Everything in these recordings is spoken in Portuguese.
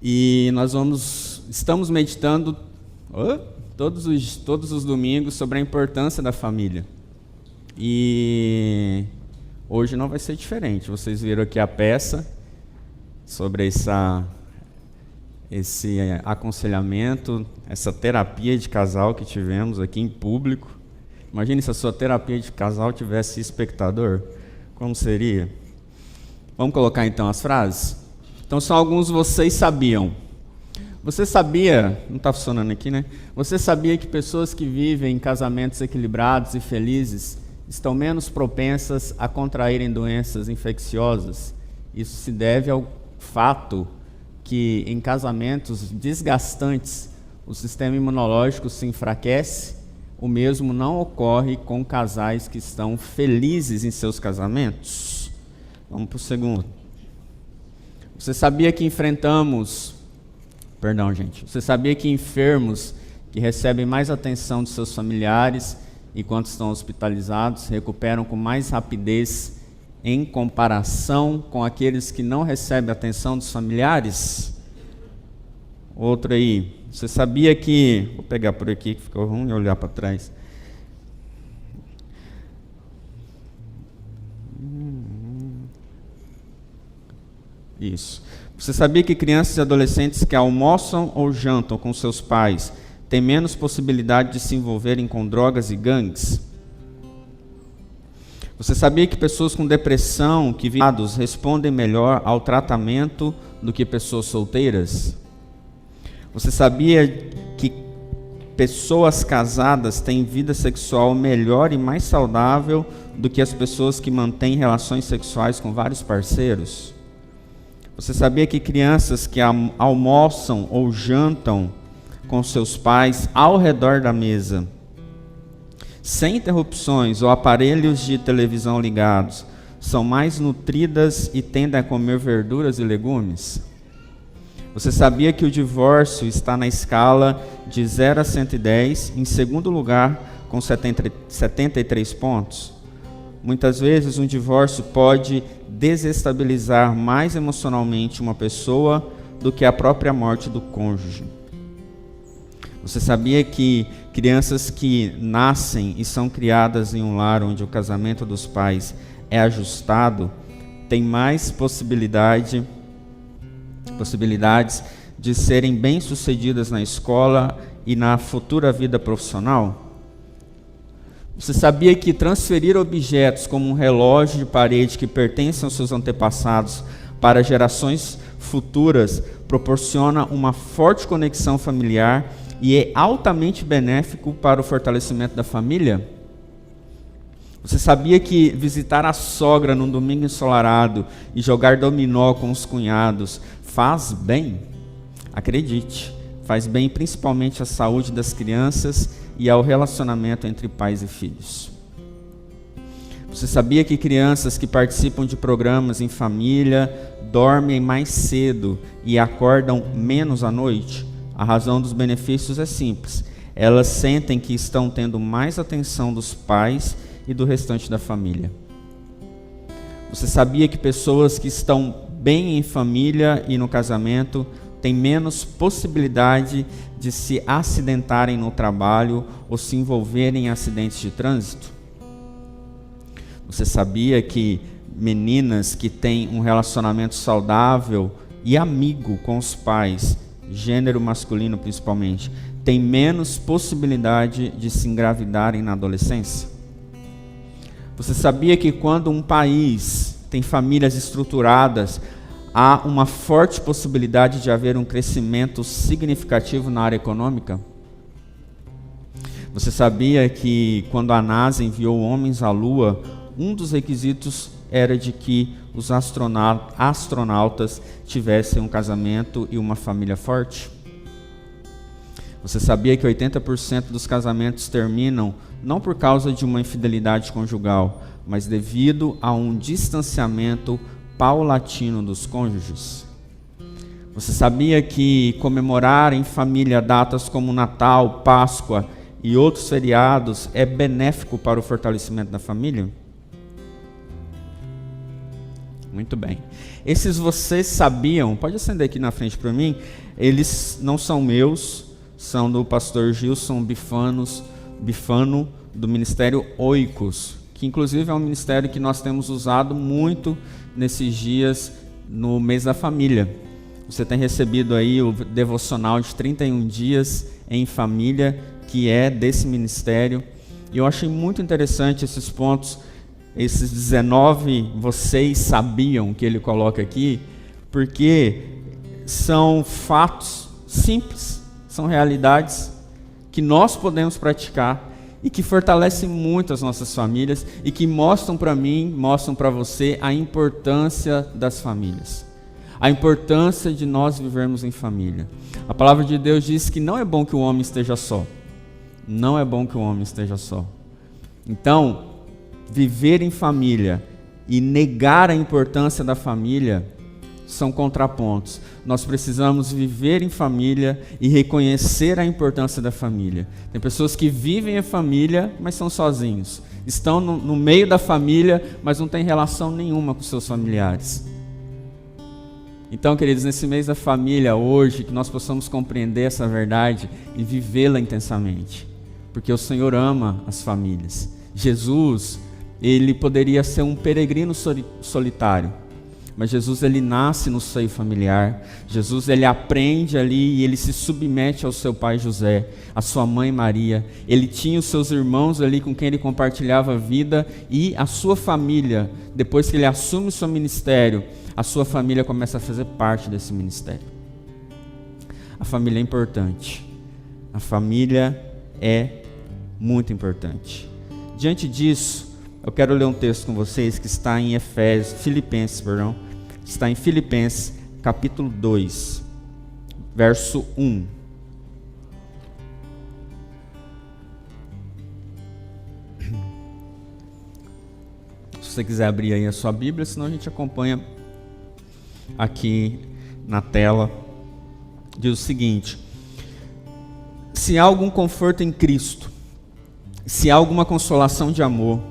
E estamos meditando todos os domingos sobre a importância da família. E hoje não vai ser diferente. Vocês viram aqui a peça sobre esse aconselhamento, essa terapia de casal que tivemos aqui em público. Imagine se a sua terapia de casal tivesse espectador. Como seria? Vamos colocar então as frases? Então são alguns vocês sabiam. Você sabia, não está funcionando aqui, né? Você sabia que pessoas que vivem em casamentos equilibrados e felizes estão menos propensas a contraírem doenças infecciosas? Isso se deve ao fato que em casamentos desgastantes o sistema imunológico se enfraquece. O mesmo não ocorre com casais que estão felizes em seus casamentos. Vamos para o segundo. Você sabia que Você sabia que enfermos que recebem mais atenção de seus familiares enquanto estão hospitalizados recuperam com mais rapidez em comparação com aqueles que não recebem atenção dos familiares? Outro aí. Você sabia que... Vou pegar por aqui que ficou ruim olhar para trás. Isso. Você sabia que crianças e adolescentes que almoçam ou jantam com seus pais têm menos possibilidade de se envolverem com drogas e gangues? Você sabia que pessoas com depressão que respondem melhor ao tratamento do que pessoas solteiras? Você sabia que pessoas casadas têm vida sexual melhor e mais saudável do que as pessoas que mantêm relações sexuais com vários parceiros? Você sabia que crianças que almoçam ou jantam com seus pais ao redor da mesa, sem interrupções ou aparelhos de televisão ligados, são mais nutridas e tendem a comer verduras e legumes? Você sabia que o divórcio está na escala de 0 a 110, em segundo lugar, com 73 pontos? Muitas vezes, um divórcio pode desestabilizar mais emocionalmente uma pessoa do que a própria morte do cônjuge. Você sabia que crianças que nascem e são criadas em um lar onde o casamento dos pais é ajustado têm mais possibilidades de serem bem-sucedidas na escola e na futura vida profissional? Você sabia que transferir objetos como um relógio de parede que pertencem aos seus antepassados para gerações futuras proporciona uma forte conexão familiar e é altamente benéfico para o fortalecimento da família? Você sabia que visitar a sogra num domingo ensolarado e jogar dominó com os cunhados faz bem? Acredite, faz bem principalmente à saúde das crianças e ao relacionamento entre pais e filhos. Você sabia que crianças que participam de programas em família dormem mais cedo e acordam menos à noite? A razão dos benefícios é simples. Elas sentem que estão tendo mais atenção dos pais e do restante da família. Você sabia que pessoas que estão bem em família e no casamento têm menos possibilidade de se acidentarem no trabalho ou se envolverem em acidentes de trânsito? Você sabia que meninas que têm um relacionamento saudável e amigo com os pais, gênero masculino principalmente, têm menos possibilidade de se engravidarem na adolescência? Você sabia que quando um país tem famílias estruturadas, há uma forte possibilidade de haver um crescimento significativo na área econômica? Você sabia que quando a NASA enviou homens à Lua, um dos requisitos era de que os astronautas tivessem um casamento e uma família forte? Você sabia que 80% dos casamentos terminam não por causa de uma infidelidade conjugal, mas devido a um distanciamento paulatino dos cônjuges? Você sabia que comemorar em família datas como Natal, Páscoa e outros feriados é benéfico para o fortalecimento da família? Muito bem. Esses vocês sabiam, pode acender aqui na frente para mim, eles não são meus, são do pastor Gilson Bifano, do Ministério Oikos, que inclusive é um ministério que nós temos usado muito nesses dias no mês da família. Você tem recebido aí o devocional de 31 dias em família, que é desse ministério. E eu achei muito interessante esses pontos, esses 19 vocês sabiam que ele coloca aqui, porque são fatos simples, são realidades que nós podemos praticar e que fortalecem muito as nossas famílias e que mostram para mim, mostram para você a importância das famílias. A importância de nós vivermos em família. A palavra de Deus diz que não é bom que o homem esteja só. Não é bom que o homem esteja só. Então, viver em família e negar a importância da família são contrapontos. Nós precisamos viver em família e reconhecer a importância da família. Tem pessoas que vivem em família, mas são sozinhos. Estão no meio da família, mas não têm relação nenhuma com seus familiares. Então, queridos, nesse mês da família, hoje, que nós possamos compreender essa verdade e vivê-la intensamente. Porque o Senhor ama as famílias. Jesus, ele poderia ser um peregrino solitário. Mas Jesus, ele nasce no seio familiar. Jesus, ele aprende ali e ele se submete ao seu pai José, à sua mãe Maria. Ele tinha os seus irmãos ali com quem ele compartilhava a vida e a sua família. Depois que ele assume o seu ministério, a sua família começa a fazer parte desse ministério. A família é importante. A família é muito importante. Diante disso, eu quero ler um texto com vocês que está em Filipenses, está em Filipenses, capítulo 2, verso 1. Se você quiser abrir aí a sua Bíblia, senão a gente acompanha aqui na tela. Diz o seguinte: se há algum conforto em Cristo, se há alguma consolação de amor,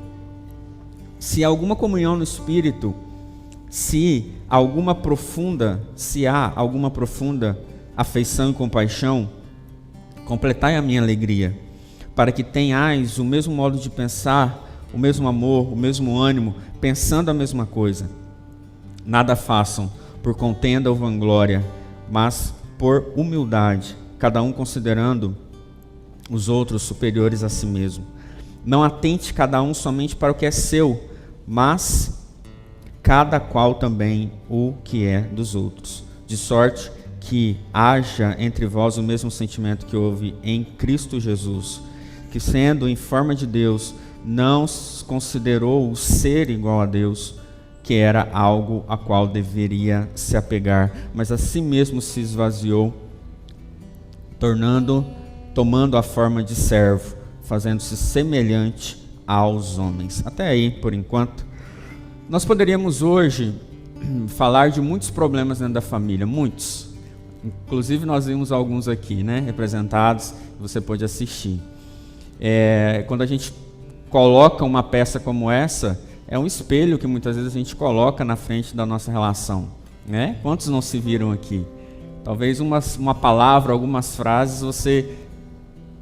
se há alguma comunhão no Espírito, se há alguma profunda afeição e compaixão, completai a minha alegria, para que tenhais o mesmo modo de pensar, o mesmo amor, o mesmo ânimo, pensando a mesma coisa. Nada façam por contenda ou vanglória, mas por humildade, cada um considerando os outros superiores a si mesmo. Não atente cada um somente para o que é seu, mas cada qual também o que é dos outros. De sorte que haja entre vós o mesmo sentimento que houve em Cristo Jesus, que sendo em forma de Deus, não considerou o ser igual a Deus, que era algo a qual deveria se apegar, mas a si mesmo se esvaziou, tomando a forma de servo, fazendo-se semelhante aos homens. Até aí, por enquanto. Nós poderíamos hoje falar de muitos problemas dentro da família, muitos. Inclusive nós vimos alguns aqui, né, representados, você pode assistir. Quando a gente coloca uma peça como essa, é um espelho que muitas vezes a gente coloca na frente da nossa relação, né? Quantos não se viram aqui? Talvez uma palavra, algumas frases você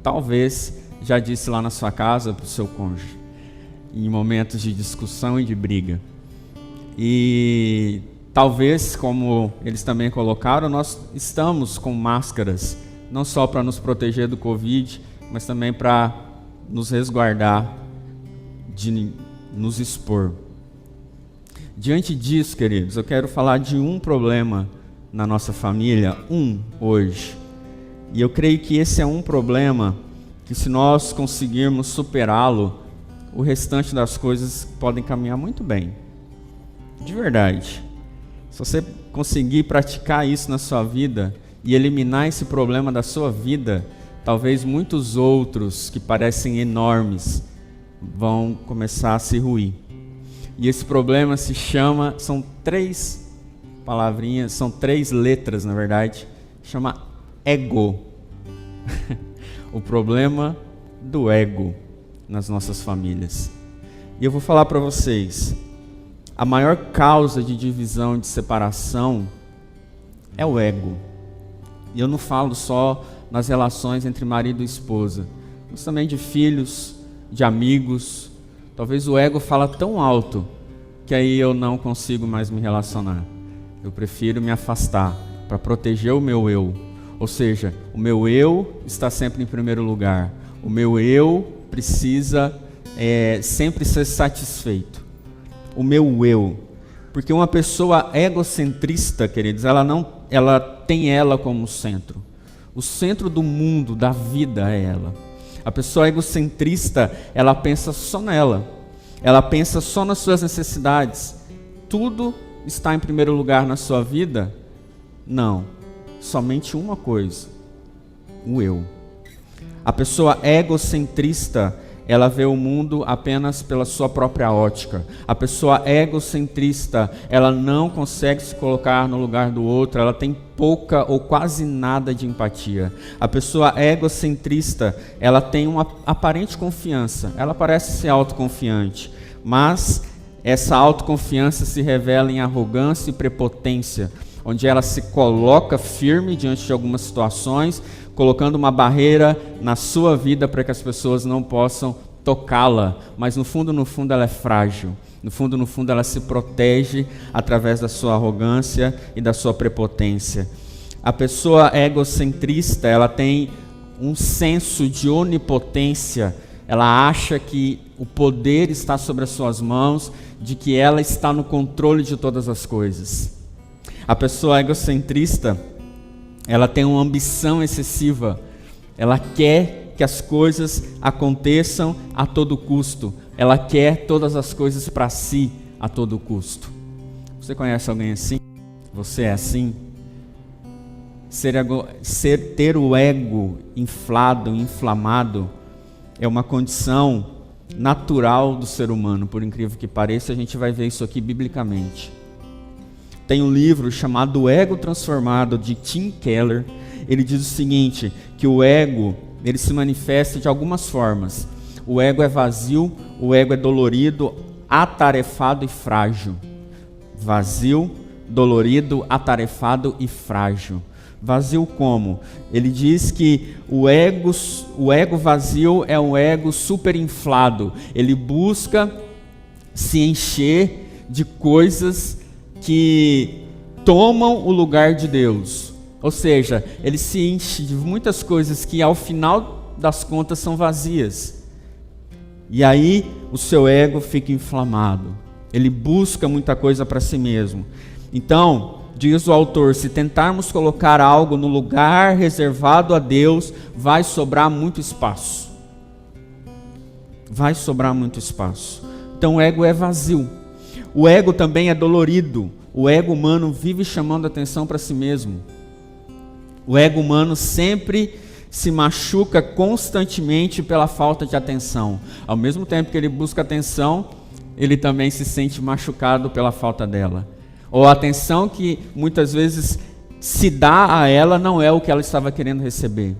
talvez já disse lá na sua casa para o seu cônjuge, em momentos de discussão e de briga. E talvez, como eles também colocaram, nós estamos com máscaras, não só para nos proteger do Covid, mas também para nos resguardar de nos expor. Diante disso, queridos, eu quero falar de um problema na nossa família, hoje. E eu creio que esse é um problema que, se nós conseguirmos superá-lo, o restante das coisas podem caminhar muito bem. De verdade. Se você conseguir praticar isso na sua vida e eliminar esse problema da sua vida, talvez muitos outros que parecem enormes vão começar a se ruir. E esse problema são 3 palavrinhas, são 3 letras, na verdade, chama ego. O problema do ego nas nossas famílias. E eu vou falar para vocês, a maior causa de divisão, de separação, é o ego. E eu não falo só nas relações entre marido e esposa, mas também de filhos, de amigos. Talvez o ego fala tão alto que aí eu não consigo mais me relacionar. Eu prefiro me afastar para proteger o meu eu. Ou seja, o meu eu está sempre em primeiro lugar. O meu eu precisa sempre ser satisfeito. O meu eu. Porque uma pessoa egocentrista, queridos, ela tem ela como centro. O centro do mundo, da vida é ela. A pessoa egocentrista, ela pensa só nela. Ela pensa só nas suas necessidades. Tudo está em primeiro lugar na sua vida? Não. Somente uma coisa. O eu. A pessoa egocentrista, ela vê o mundo apenas pela sua própria ótica. A pessoa egocentrista, ela não consegue se colocar no lugar do outro, ela tem pouca ou quase nada de empatia. A pessoa egocentrista, ela tem uma aparente confiança, ela parece ser autoconfiante, mas essa autoconfiança se revela em arrogância e prepotência, onde ela se coloca firme diante de algumas situações, colocando uma barreira na sua vida para que as pessoas não possam tocá-la, mas no fundo ela é frágil. No fundo ela se protege através da sua arrogância e da sua prepotência. A pessoa egocentrista, ela tem um senso de onipotência, ela acha que o poder está sobre as suas mãos, de que ela está no controle de todas as coisas. A pessoa egocentrista, ela tem uma ambição excessiva, ela quer que as coisas aconteçam a todo custo, ela quer todas as coisas para si a todo custo. Você conhece alguém assim? Você é assim? Ter o ego inflado, inflamado, é uma condição natural do ser humano, por incrível que pareça. A gente vai ver isso aqui biblicamente. Tem um livro chamado O Ego Transformado, de Tim Keller. Ele diz o seguinte, que o ego, ele se manifesta de algumas formas. O ego é vazio, o ego é dolorido, atarefado e frágil. Vazio, dolorido, atarefado e frágil. Vazio como? Ele diz que o ego vazio é um ego superinflado. Ele busca se encher de coisas que tomam o lugar de Deus. Ou seja, ele se enche de muitas coisas que ao final das contas são vazias. E aí o seu ego fica inflamado. Ele busca muita coisa para si mesmo. Então, diz o autor, se tentarmos colocar algo no lugar reservado a Deus, vai sobrar muito espaço. Vai sobrar muito espaço. Então o ego é vazio. O ego também é dolorido. O ego humano vive chamando atenção para si mesmo. O ego humano sempre se machuca constantemente pela falta de atenção. Ao mesmo tempo que ele busca atenção, ele também se sente machucado pela falta dela. Ou a atenção que muitas vezes se dá a ela não é o que ela estava querendo receber.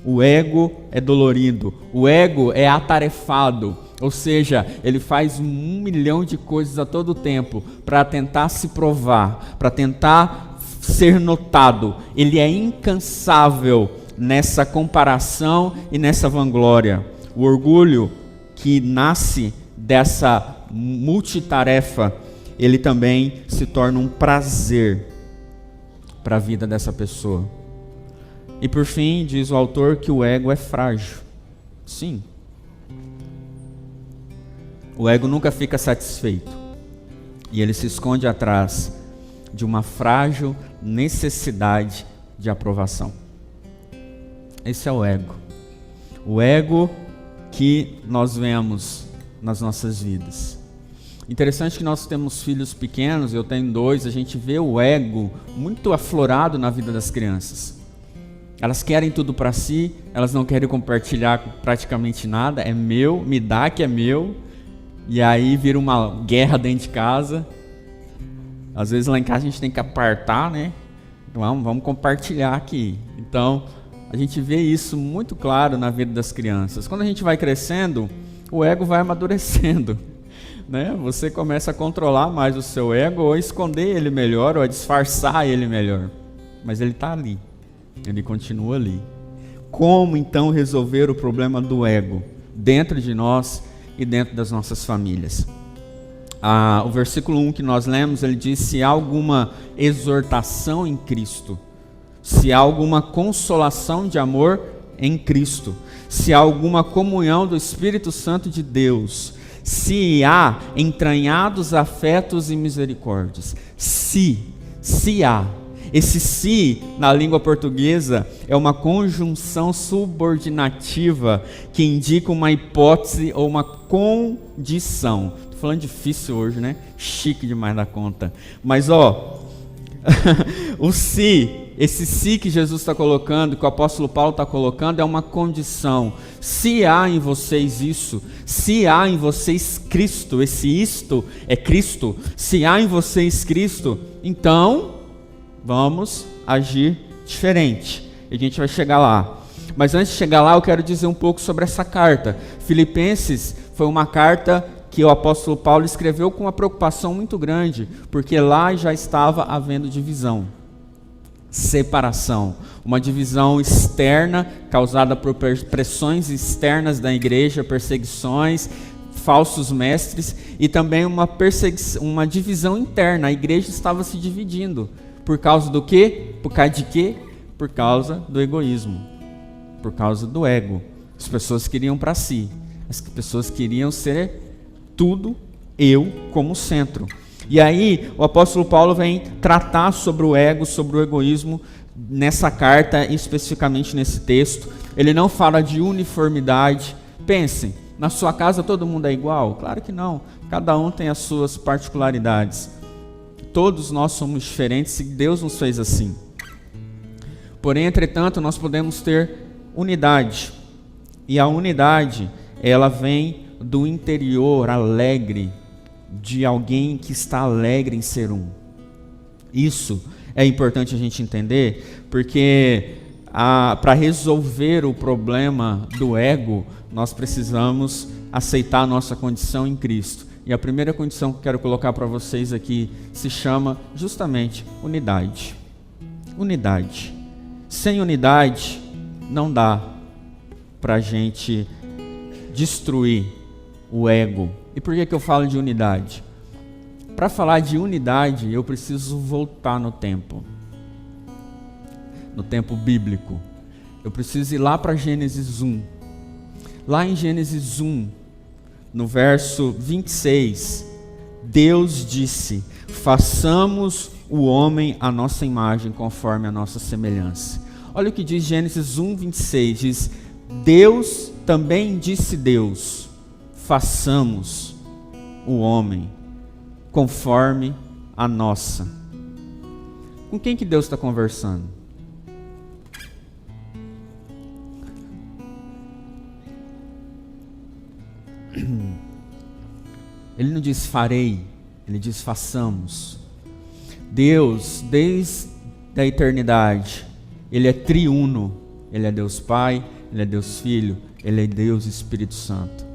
O ego é dolorido. O ego é atarefado. Ou seja, ele faz 1 milhão de coisas a todo tempo para tentar se provar, para tentar ser notado. Ele é incansável nessa comparação e nessa vanglória. O orgulho que nasce dessa multitarefa, ele também se torna um prazer para a vida dessa pessoa. E por fim, diz o autor que o ego é frágil. Sim. O ego nunca fica satisfeito. E ele se esconde atrás de uma frágil necessidade de aprovação. Esse é o ego. O ego que nós vemos nas nossas vidas. Interessante que nós temos filhos pequenos, eu tenho 2, a gente vê o ego muito aflorado na vida das crianças. Elas querem tudo para si, elas não querem compartilhar praticamente nada, é meu, me dá que é meu, e aí vira uma guerra dentro de casa. Às vezes lá em casa a gente tem que apartar, né? Vamos compartilhar aqui. Então, a gente vê isso muito claro na vida das crianças. Quando a gente vai crescendo, o ego vai amadurecendo. né? Você começa a controlar mais o seu ego, ou a esconder ele melhor, ou a disfarçar ele melhor. Mas ele está ali, ele continua ali. Como então resolver o problema do ego dentro de nós e dentro das nossas famílias? O versículo 1 que nós lemos, ele diz: se há alguma exortação em Cristo, se há alguma consolação de amor em Cristo, se há alguma comunhão do Espírito Santo de Deus, se há entranhados afetos e misericórdias. Se há. Esse se, na língua portuguesa, é uma conjunção subordinativa que indica uma hipótese ou uma condição. Estou falando difícil hoje, né? Chique demais da conta. Mas, o se, esse se que Jesus está colocando, que o apóstolo Paulo está colocando, é uma condição. Se há em vocês isso, se há em vocês Cristo, esse isto é Cristo, se há em vocês Cristo, então vamos agir diferente. E a gente vai chegar lá. Mas antes de chegar lá, eu quero dizer um pouco sobre essa carta. Filipenses foi uma carta que o apóstolo Paulo escreveu com uma preocupação muito grande, porque lá já estava havendo divisão, separação, uma divisão externa causada por pressões externas da igreja, perseguições, falsos mestres, e também uma divisão interna. A igreja estava se dividindo. Por causa do quê? Por causa de quê? Por causa do egoísmo, por causa do ego. As pessoas queriam para si, as pessoas queriam ser tudo eu como centro. E aí o apóstolo Paulo vem tratar sobre o ego, sobre o egoísmo nessa carta, especificamente nesse texto. Ele não fala de uniformidade. Pensem, na sua casa todo mundo é igual? Claro que não, cada um tem as suas particularidades. Todos nós somos diferentes e Deus nos fez assim. Porém, entretanto, nós podemos ter unidade. E a unidade, ela vem do interior alegre, de alguém que está alegre em ser um. Isso é importante a gente entender, porque para resolver o problema do ego, nós precisamos aceitar a nossa condição em Cristo. E a primeira condição que eu quero colocar para vocês aqui se chama justamente unidade. Unidade. Sem unidade, não dá para a gente destruir o ego. E por que eu falo de unidade? Para falar de unidade, eu preciso voltar no tempo bíblico. Eu preciso ir lá para Gênesis 1. Lá em Gênesis 1, no verso 26, Deus disse: façamos o homem à nossa imagem, conforme a nossa semelhança. Olha o que diz Gênesis 1, 26, diz: Deus, também disse Deus, façamos o homem conforme a nossa. Com quem que Deus está conversando? Ele não diz farei, ele diz façamos. Deus, desde a eternidade, ele é triuno. Ele é Deus Pai, ele é Deus Filho, ele é Deus Espírito Santo.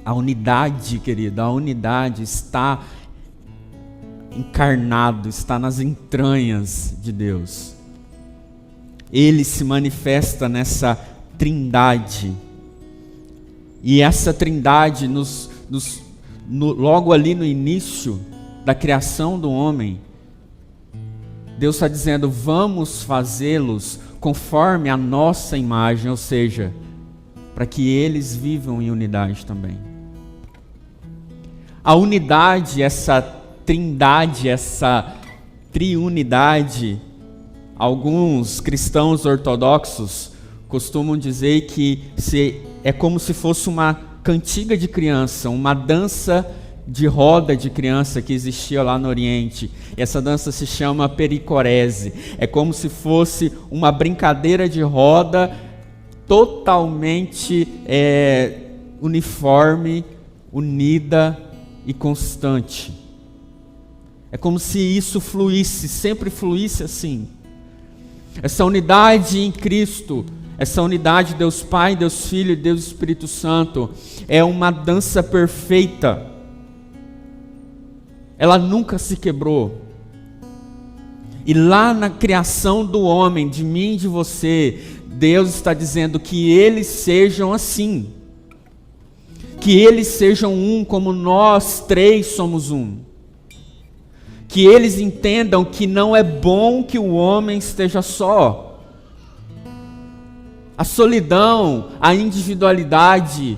A unidade, querido, a unidade está encarnado, está nas entranhas de Deus. Ele se manifesta nessa trindade. E essa trindade, logo ali no início da criação do homem, Deus está dizendo: vamos fazê-los conforme a nossa imagem, ou seja, para que eles vivam em unidade também. A unidade, essa trindade, essa triunidade, alguns cristãos ortodoxos costumam dizer que é como se fosse uma cantiga de criança, uma dança de roda de criança que existia lá no Oriente. Essa dança se chama pericorese. É como se fosse uma brincadeira de roda totalmente uniforme, unida e constante. É como se isso fluísse, sempre fluísse assim. Essa unidade em Cristo, essa unidade Deus Pai, Deus Filho e Deus Espírito Santo, é uma dança perfeita. ela nunca se quebrou. E lá na criação do homem, de mim e de você, Deus está dizendo que eles sejam assim. Que eles sejam um como nós três somos um. Que eles entendam que não é bom que o homem esteja só. A solidão, a individualidade,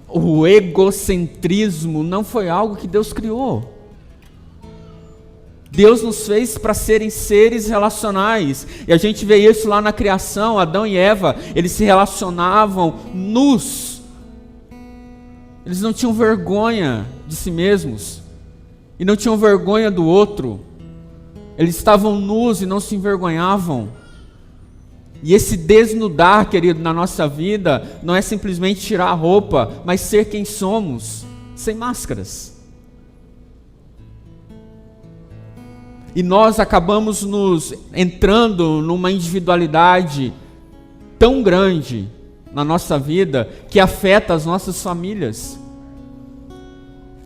o egocentrismo não foi algo que Deus criou. Deus nos fez para serem seres relacionais. E a gente vê isso lá na criação. Adão e Eva, eles se relacionavam nus. Eles não tinham vergonha de si mesmos. E não tinham vergonha do outro. Eles estavam nus e não se envergonhavam. E esse desnudar, querido, na nossa vida, não é simplesmente tirar a roupa, mas ser quem somos, sem máscaras. E nós acabamos nos entrando numa individualidade tão grande na nossa vida que afeta as nossas famílias.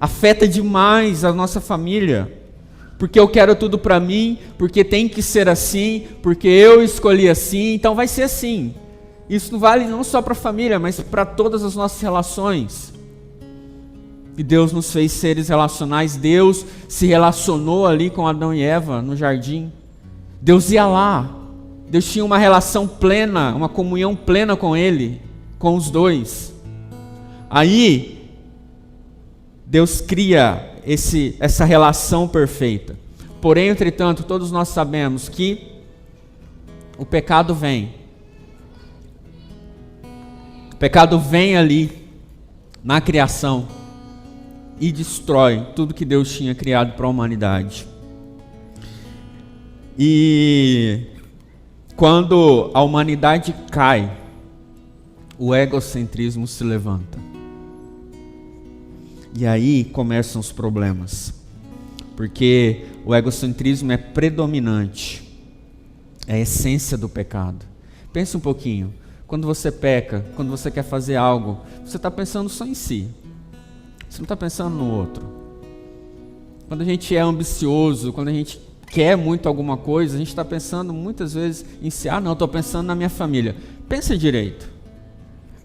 Afeta demais a nossa família. Porque eu quero tudo para mim, porque tem que ser assim, porque eu escolhi assim, então vai ser assim. Isso vale não só para a família, mas para todas as nossas relações. E Deus nos fez seres relacionais. Deus se relacionou ali com Adão e Eva no jardim. Deus ia lá. Deus tinha uma relação plena, uma comunhão plena com Ele, com os dois. Aí, Deus cria essa relação perfeita. Porém, entretanto, todos nós sabemos que o pecado vem. O pecado vem ali na criação e destrói tudo que Deus tinha criado para a humanidade. E quando a humanidade cai, o egocentrismo se levanta. E aí começam os problemas. Porque o egocentrismo é predominante. É a essência do pecado. Pense um pouquinho. Quando você peca, quando você quer fazer algo, você está pensando só em si. Você não está pensando no outro. Quando a gente é ambicioso, quando a gente quer muito alguma coisa, a gente está pensando muitas vezes em si. Ah, não, estou pensando na minha família. Pensa direito.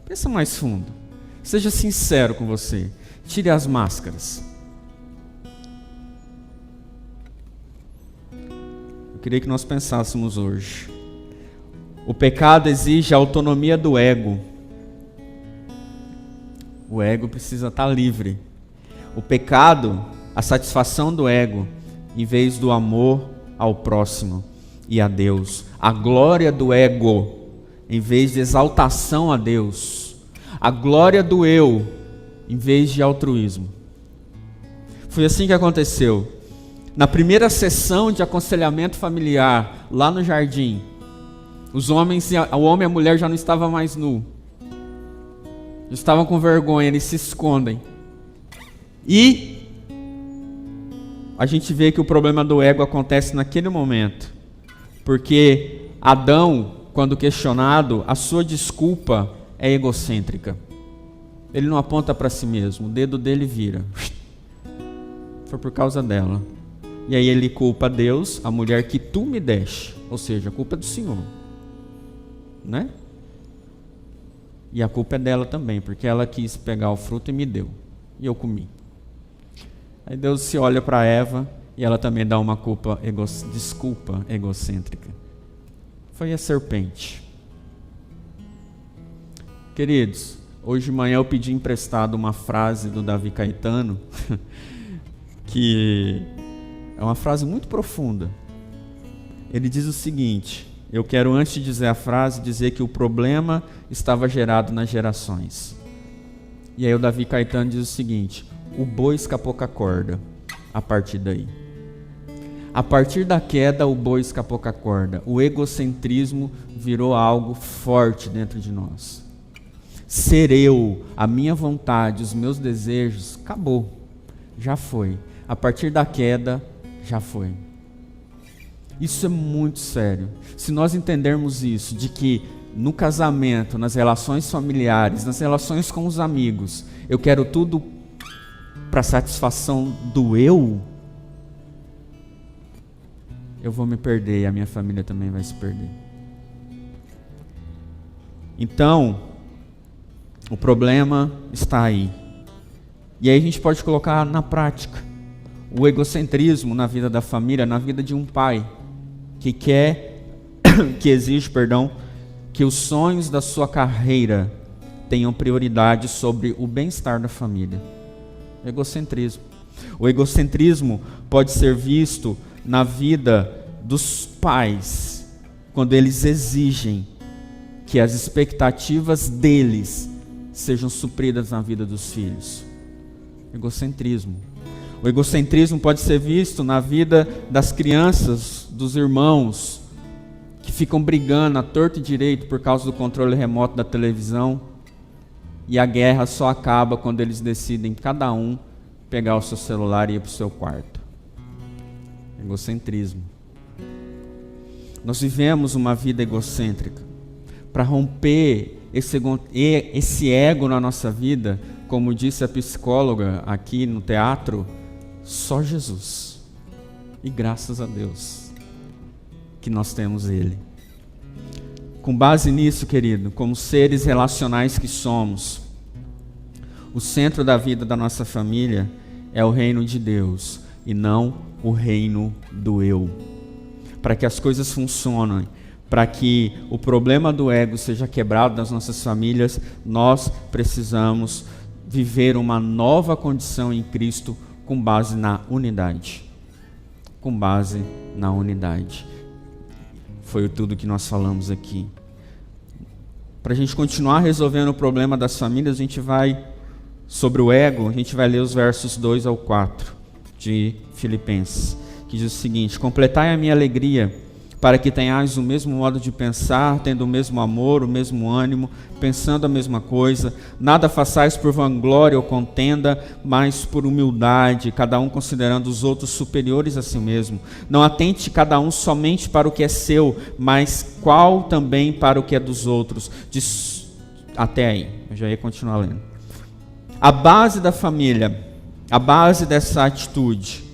Pensa mais fundo. Seja sincero com você. Tire as máscaras. Eu queria que nós pensássemos hoje. O pecado exige a autonomia do ego. O ego precisa estar livre. O pecado, a satisfação do ego, em vez do amor ao próximo e a Deus. A glória do ego, em vez de exaltação a Deus. A glória do eu, em vez de altruísmo. Foi assim que aconteceu. Na primeira sessão de aconselhamento familiar, lá no jardim, o homem e a mulher já não estavam mais nus. Estavam com vergonha, eles se escondem. E a gente vê que o problema do ego acontece naquele momento. Porque Adão, quando questionado, a sua desculpa é egocêntrica. Ele não aponta para si mesmo, o dedo dele vira. Foi por causa dela. E aí ele culpa Deus, a mulher que tu me deste. Ou seja, a culpa é do Senhor. Né? E a culpa é dela também, porque ela quis pegar o fruto e me deu. E eu comi. Aí Deus se olha para Eva e ela também dá uma desculpa egocêntrica. Foi a serpente. Queridos, hoje de manhã eu pedi emprestado uma frase do Davi Caetano, que é uma frase muito profunda. Ele diz o seguinte: eu quero, antes de dizer a frase, dizer que o problema estava gerado nas gerações. E aí o Davi Caetano diz o seguinte: o boi escapou com a corda, a partir daí. A partir da queda, o boi escapou com a corda. O egocentrismo virou algo forte dentro de nós. Ser eu, a minha vontade, os meus desejos, acabou. Já foi. A partir da queda, já foi. Isso é muito sério. Se nós entendermos isso, de que no casamento, nas relações familiares, nas relações com os amigos, eu quero tudo para satisfação do eu vou me perder e a minha família também vai se perder. Então, o problema está aí. E aí a gente pode colocar na prática o egocentrismo na vida da família, na vida de um pai que exige, que os sonhos da sua carreira tenham prioridade sobre o bem-estar da família. Egocentrismo. O egocentrismo pode ser visto na vida dos pais, quando eles exigem que as expectativas deles sejam supridas na vida dos filhos. Egocentrismo. O egocentrismo pode ser visto na vida das crianças, dos irmãos, que ficam brigando à torto e direito por causa do controle remoto da televisão, e a guerra só acaba quando eles decidem, cada um, pegar o seu celular e ir para o seu quarto. Egocentrismo. Nós vivemos uma vida egocêntrica. Para romper esse ego na nossa vida, como disse a psicóloga aqui no teatro, só Jesus. E graças a Deus que nós temos Ele. Com base nisso, querido, como seres relacionais que somos, o centro da vida da nossa família é o reino de Deus e não o reino do eu. Para que as coisas funcionem, para que o problema do ego seja quebrado nas nossas famílias, nós precisamos viver uma nova condição em Cristo com base na unidade. Com base na unidade. Foi tudo que nós falamos aqui. Para a gente continuar resolvendo o problema das famílias, a gente vai, sobre o ego, a gente vai ler os versos 2 ao 4 de Filipenses, que diz o seguinte: completai a minha alegria, para que tenhais o mesmo modo de pensar, tendo o mesmo amor, o mesmo ânimo, pensando a mesma coisa. Nada façais por vanglória ou contenda, mas por humildade, cada um considerando os outros superiores a si mesmo. Não atente cada um somente para o que é seu, mas qual também para o que é dos outros. Até aí, eu já ia continuar lendo. A base da família, a base dessa atitude,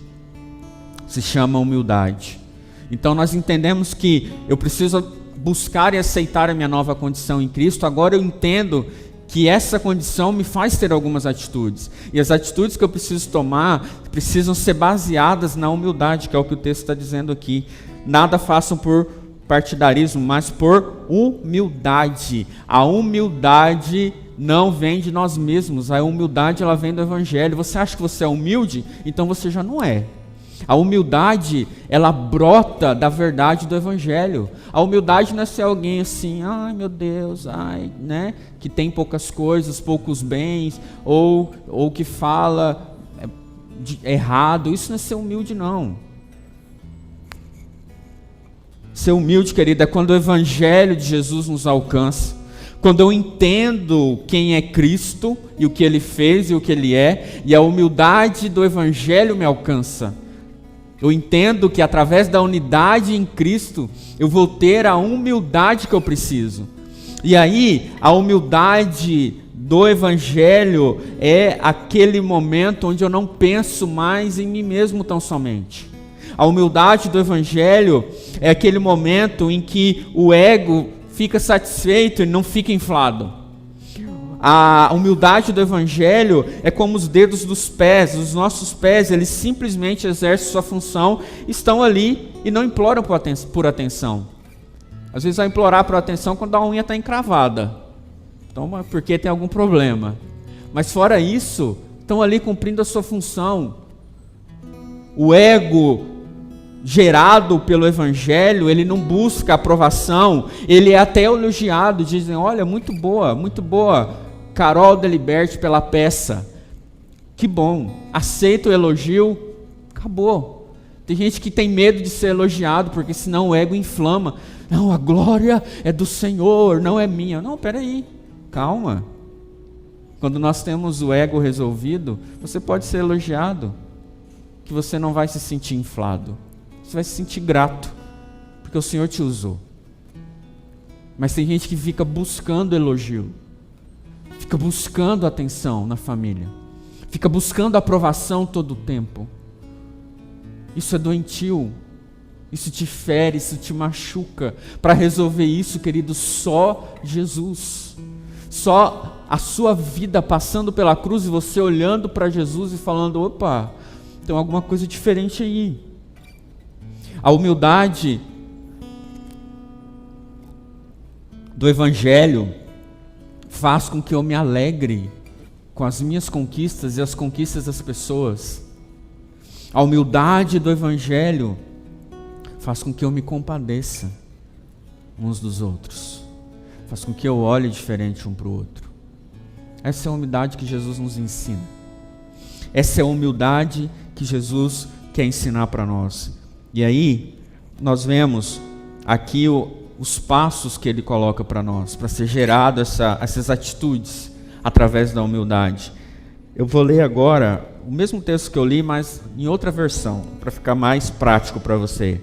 se chama humildade. Então nós entendemos que eu preciso buscar e aceitar a minha nova condição em Cristo. Agora eu entendo que essa condição me faz ter algumas atitudes. E as atitudes que eu preciso tomar precisam ser baseadas na humildade, que é o que o texto está dizendo aqui. Nada façam por partidarismo, mas por humildade. A humildade não vem de nós mesmos. A humildade, ela vem do Evangelho. Você acha que você é humilde? Então você já não é. A humildade, ela brota da verdade do Evangelho. A humildade não é ser alguém assim, ai meu Deus, né, que tem poucas coisas, poucos bens, ou que fala errado. Isso não é ser humilde, não. Ser humilde, querido, é quando o Evangelho de Jesus nos alcança, quando eu entendo quem é Cristo e o que Ele fez e o que Ele é, e a humildade do Evangelho me alcança. Eu entendo que através da unidade em Cristo, eu vou ter a humildade que eu preciso. E aí, a humildade do Evangelho é aquele momento onde eu não penso mais em mim mesmo tão somente. A humildade do Evangelho é aquele momento em que o ego fica satisfeito e não fica inflado. A humildade do Evangelho é como os dedos dos pés. Os nossos pés, eles simplesmente exercem sua função, estão ali e não imploram por atenção. Às vezes vai implorar por atenção quando a unha está encravada, então, porque tem algum problema. Mas fora isso, estão ali cumprindo a sua função. O ego gerado pelo Evangelho, ele não busca aprovação, ele é até elogiado. Dizem, olha, muito boa, Carol Deliberti pela peça. Que bom, aceita o elogio, acabou. Tem gente que tem medo de ser elogiado, porque senão o ego inflama. Não, a glória é do Senhor, não é minha. Não, peraí, calma. Quando nós temos o ego resolvido, você pode ser elogiado, que você não vai se sentir inflado. Você vai se sentir grato, porque o Senhor te usou. Mas tem gente que fica buscando elogio, fica buscando atenção na família, fica buscando aprovação todo o tempo. Isso é doentio, isso te fere, isso te machuca. Para resolver isso, querido, só Jesus. Só a sua vida passando pela cruz e você olhando para Jesus e falando: opa, tem alguma coisa diferente aí. A humildade do Evangelho faz com que eu me alegre com as minhas conquistas e as conquistas das pessoas. A humildade do Evangelho faz com que eu me compadeça uns dos outros. Faz com que eu olhe diferente um para o outro. Essa é a humildade que Jesus nos ensina. Essa é a humildade que Jesus quer ensinar para nós. E aí, nós vemos aqui os passos que ele coloca para nós, para ser gerado essas atitudes através da humildade. Eu vou ler agora o mesmo texto que eu li, mas em outra versão, para ficar mais prático para você.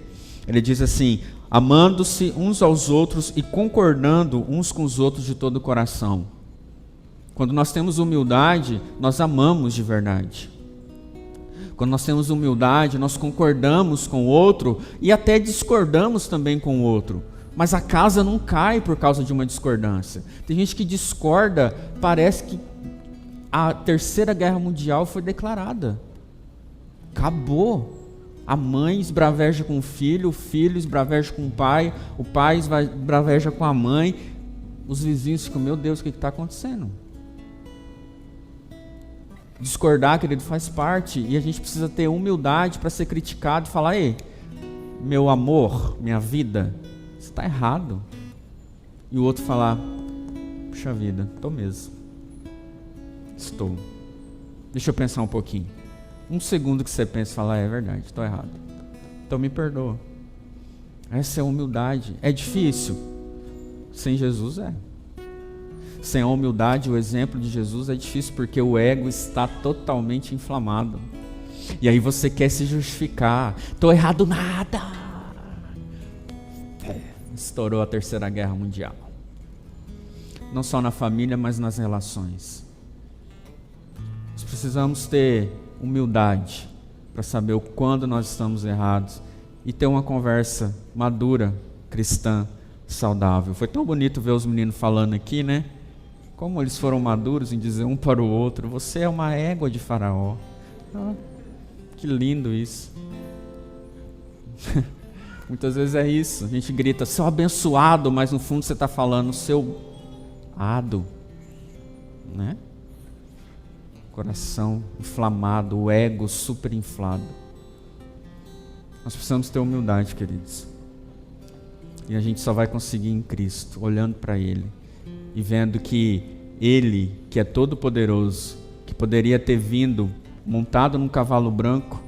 Ele diz assim: amando-se uns aos outros e concordando uns com os outros de todo o coração. Quando nós temos humildade, nós amamos de verdade. Quando nós temos humildade, nós concordamos com o outro e até discordamos também com o outro. Mas a casa não cai por causa de uma discordância. Tem gente que discorda, parece que a Terceira Guerra Mundial foi declarada. Acabou. A mãe esbraveja com o filho esbraveja com o pai esbraveja com a mãe. Os vizinhos ficam: meu Deus, o que está acontecendo? Discordar, querido, faz parte, e a gente precisa ter humildade para ser criticado e falar: ei, meu amor, minha vida, você está errado. E o outro falar: puxa vida, estou mesmo. Estou. Deixa eu pensar um pouquinho. Um segundo que você pensa e fala: é verdade, estou errado. Então me perdoa. Essa é a humildade. É difícil? Sem Jesus é. Sem a humildade, o exemplo de Jesus é difícil, porque o ego está totalmente inflamado. E aí você quer se justificar. Estou errado nada. Estourou a Terceira Guerra Mundial. Não só na família, mas nas relações. Nós precisamos ter humildade para saber o quando nós estamos errados e ter uma conversa madura, cristã, saudável. Foi tão bonito ver os meninos falando aqui, né? Como eles foram maduros em dizer um para o outro: você é uma égua de Faraó. Ah, que lindo isso. Muitas vezes é isso. A gente grita: seu abençoado, mas no fundo você está falando: seu ado, né? Coração inflamado, o ego super inflado. Nós precisamos ter humildade, queridos. E a gente só vai conseguir em Cristo, olhando para Ele e vendo que Ele, que é todo poderoso, que poderia ter vindo montado num cavalo branco,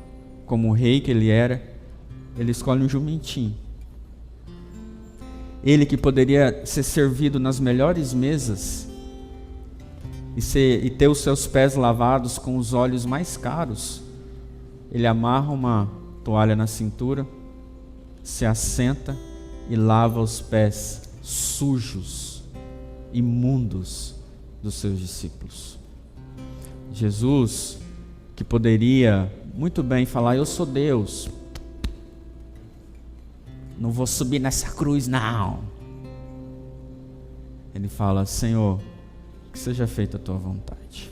como o rei que Ele era, Ele escolhe um jumentinho. Ele que poderia ser servido nas melhores mesas e ter os seus pés lavados com os óleos mais caros, Ele amarra uma toalha na cintura, se assenta e lava os pés sujos, imundos dos seus discípulos. Jesus, que poderia muito bem falar: eu sou Deus, não vou subir nessa cruz não. Ele fala: Senhor, que seja feita a tua vontade.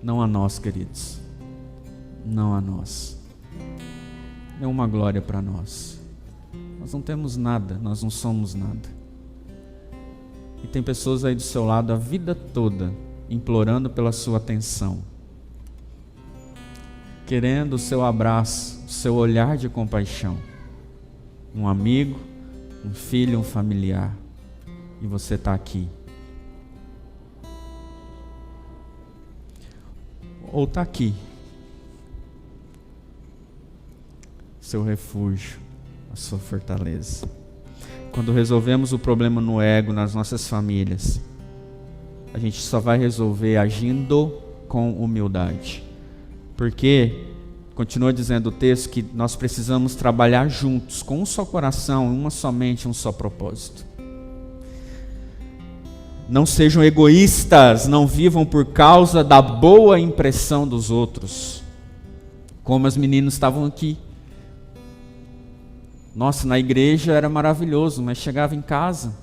Não a nós, queridos, não a nós. Nenhuma glória para nós. Nós não temos nada, nós não somos nada. E tem pessoas aí do seu lado a vida toda implorando pela sua atenção, querendo o seu abraço, o seu olhar de compaixão. Um amigo, um filho, um familiar. E você está aqui. Ou está aqui. Seu refúgio, a sua fortaleza. Quando resolvemos o problema no ego, nas nossas famílias, a gente só vai resolver agindo com humildade. Porque, continua dizendo o texto, que nós precisamos trabalhar juntos, com um só coração, uma só mente, um só propósito. Não sejam egoístas, não vivam por causa da boa impressão dos outros. Como os meninos estavam aqui. Nossa, na igreja era maravilhoso, mas chegava em casa.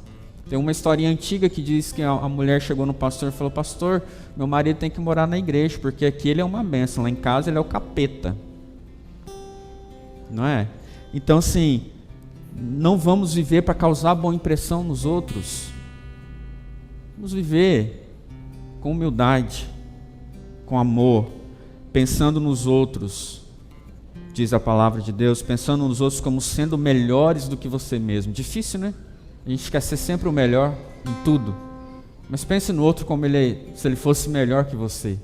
Tem uma historinha antiga que diz que a mulher chegou no pastor e falou: pastor, meu marido tem que morar na igreja, porque aqui ele é uma bênção, lá em casa ele é o capeta. Não é? Então assim, não vamos viver para causar boa impressão nos outros. Vamos viver com humildade, com amor, pensando nos outros, diz a palavra de Deus, pensando nos outros como sendo melhores do que você mesmo. Difícil, né? A gente quer ser sempre o melhor em tudo, mas pense no outro como se ele fosse melhor que você.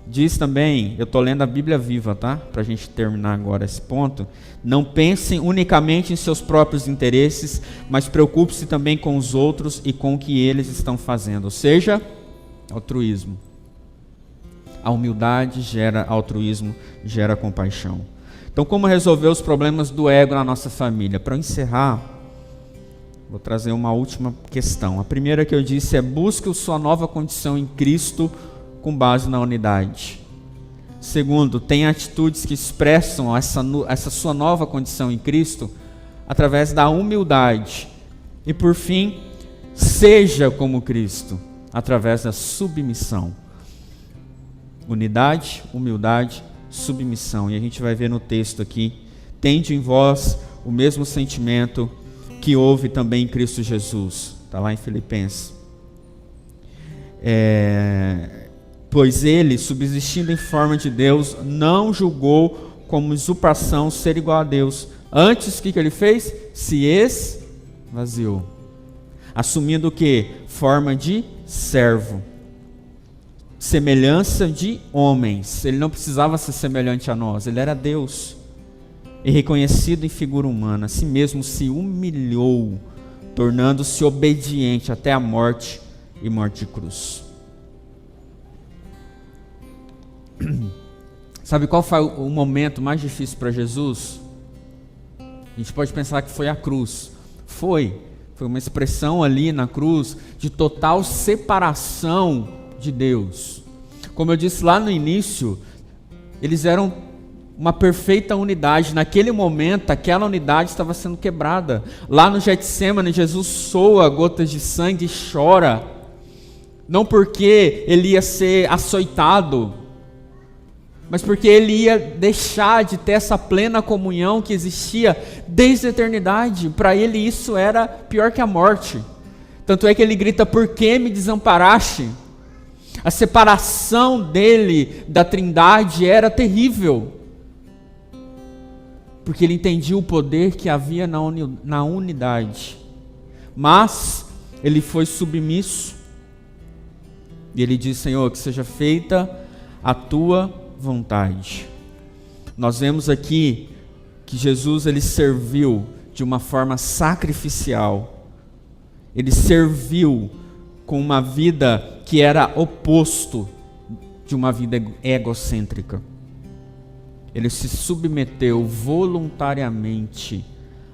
Diz também, eu estou lendo a Bíblia Viva, tá? Para a gente terminar agora esse ponto. Não pensem unicamente em seus próprios interesses, mas preocupe-se também com os outros e com o que eles estão fazendo. Ou seja, altruísmo. A humildade gera altruísmo, gera compaixão. Então, como resolver os problemas do ego na nossa família? Para encerrar, vou trazer uma última questão. A primeira que eu disse é: busque sua nova condição em Cristo com base na unidade. Segundo, tenha atitudes que expressam essa sua nova condição em Cristo através da humildade. E por fim, seja como Cristo, através da submissão. Unidade, humildade, submissão. E a gente vai ver no texto aqui: tende em vós o mesmo sentimento que houve também em Cristo Jesus. Está lá em Filipenses. Pois ele, subsistindo em forma de Deus, não julgou como usurpação ser igual a Deus. Antes, o que ele fez? Se esvaziou. Assumindo o quê? Forma de servo. Semelhança de homens. Ele não precisava ser semelhante a nós, ele era Deus. E reconhecido em figura humana, a si mesmo se humilhou, tornando-se obediente até a morte e morte de cruz. Sabe qual foi o momento mais difícil para Jesus? A gente pode pensar que foi a cruz. Foi uma expressão ali na cruz de total separação de Deus. Como eu disse lá no início, eles eram uma perfeita unidade. Naquele momento, aquela unidade estava sendo quebrada. Lá no Getsêmani, Jesus soa gotas de sangue e chora. Não porque ele ia ser açoitado, mas porque ele ia deixar de ter essa plena comunhão que existia desde a eternidade. Para ele isso era pior que a morte. Tanto é que ele grita: por que me desamparaste? A separação dele da Trindade era terrível, porque ele entendia o poder que havia na unidade. Mas ele foi submisso, e ele disse: Senhor, que seja feita a tua vontade. Nós vemos aqui que Jesus ele serviu de uma forma sacrificial. Ele serviu com uma vida que era oposto de uma vida egocêntrica. Ele se submeteu voluntariamente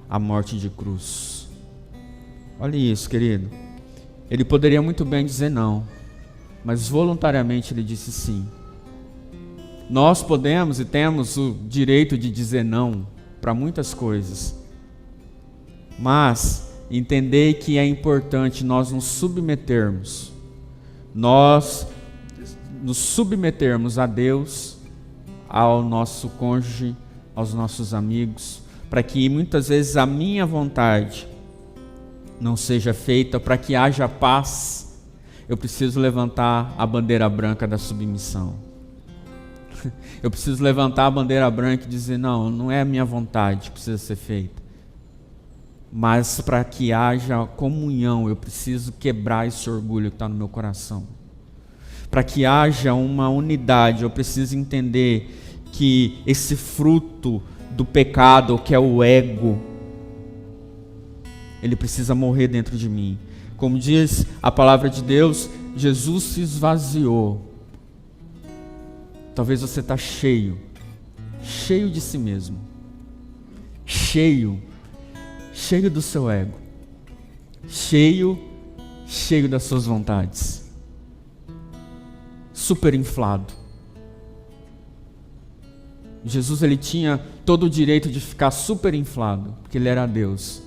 à morte de cruz. Olha isso, querido. Ele poderia muito bem dizer não, mas voluntariamente ele disse sim. Nós podemos e temos o direito de dizer não para muitas coisas, mas entender que é importante nós nos submetermos a Deus, ao nosso cônjuge, aos nossos amigos, para que muitas vezes a minha vontade não seja feita, para que haja paz. Eu preciso levantar a bandeira branca da submissão. Eu preciso levantar a bandeira branca e dizer: não é a minha vontade que precisa ser feita. Mas para que haja comunhão, eu preciso quebrar esse orgulho que está no meu coração. Para que haja uma unidade, eu preciso entender que esse fruto do pecado, que é o ego, ele precisa morrer dentro de mim. Como diz a palavra de Deus, Jesus se esvaziou. Talvez você está cheio de si mesmo, cheio do seu ego, cheio cheio das suas vontades, super inflado. Jesus, ele tinha todo o direito de ficar super inflado, porque ele era Deus,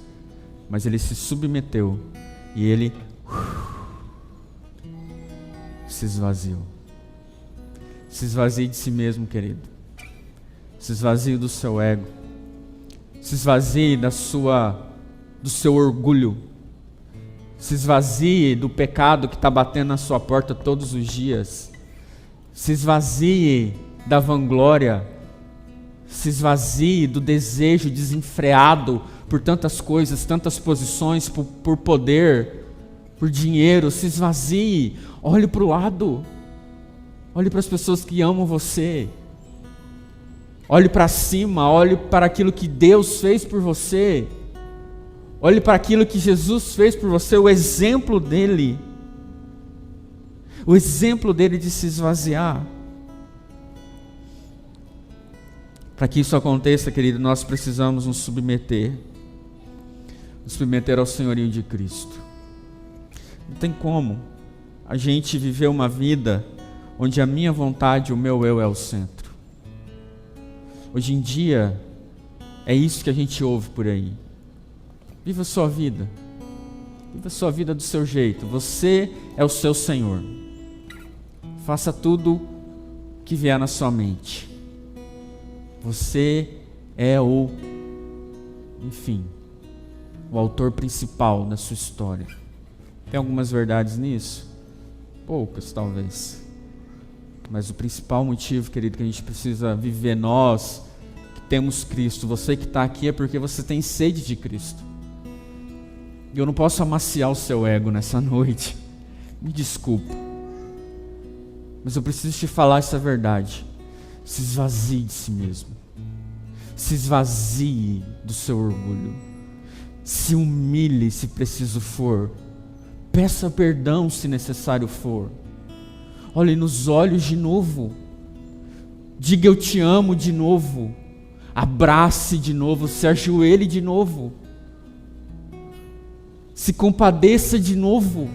mas ele se submeteu e ele se esvaziou. Se esvazie de si mesmo, querido. Se esvazie do seu ego. Se esvazie do seu orgulho. Se esvazie do pecado que está batendo na sua porta todos os dias. Se esvazie da vanglória. Se esvazie do desejo desenfreado por tantas coisas, tantas posições, por poder, por dinheiro. Se esvazie. Olhe para o lado. Olhe para as pessoas que amam você. Olhe para cima, olhe para aquilo que Deus fez por você. Olhe para aquilo que Jesus fez por você, o exemplo dele. O exemplo dele de se esvaziar. Para que isso aconteça, querido, nós precisamos nos submeter ao senhorio de Cristo. Não tem como a gente viver uma vida onde a minha vontade, o meu eu é o centro. Hoje em dia, é isso que a gente ouve por aí. Viva a sua vida. Viva a sua vida do seu jeito. Você é o seu Senhor. Faça tudo que vier na sua mente. Você é o autor principal da sua história. Tem algumas verdades nisso? Poucas, talvez. Mas o principal motivo, querido, que a gente precisa viver, nós que temos Cristo, você que está aqui, é porque você tem sede de Cristo. E eu não posso amaciar o seu ego nessa noite. Me desculpa. Mas eu preciso te falar essa verdade. Se esvazie de si mesmo. Se esvazie do seu orgulho. Se humilhe se preciso for. Peça perdão se necessário for. Olhe nos olhos de novo. Diga eu te amo de novo. Abrace de novo. Se ajoelhe de novo. Se compadeça de novo.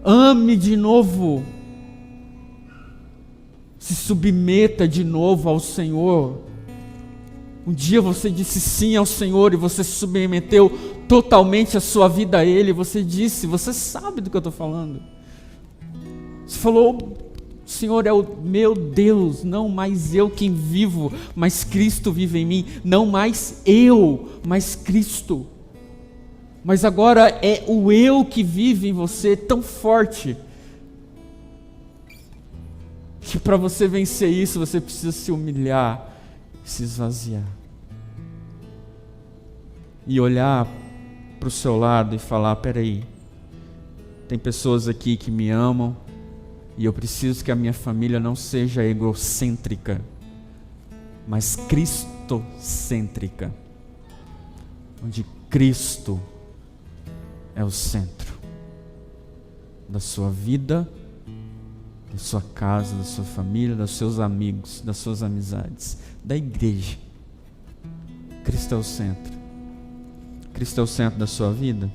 Ame de novo. Se submeta de novo ao Senhor. Um dia você disse sim ao Senhor e você se submeteu totalmente a sua vida a Ele. Você disse, você sabe do que eu estou falando. Você falou, Senhor é o meu Deus, não mais eu quem vivo, mas Cristo vive em mim. Não mais eu, mas Cristo. Mas agora é o eu que vive em você tão forte, que para você vencer isso, você precisa se humilhar, se esvaziar. E olhar para o seu lado e falar, peraí, tem pessoas aqui que me amam, e eu preciso que a minha família não seja egocêntrica, mas cristocêntrica, onde Cristo é o centro da sua vida, da sua casa, da sua família, dos seus amigos, das suas amizades, da igreja. Cristo é o centro. Cristo é o centro da sua vida.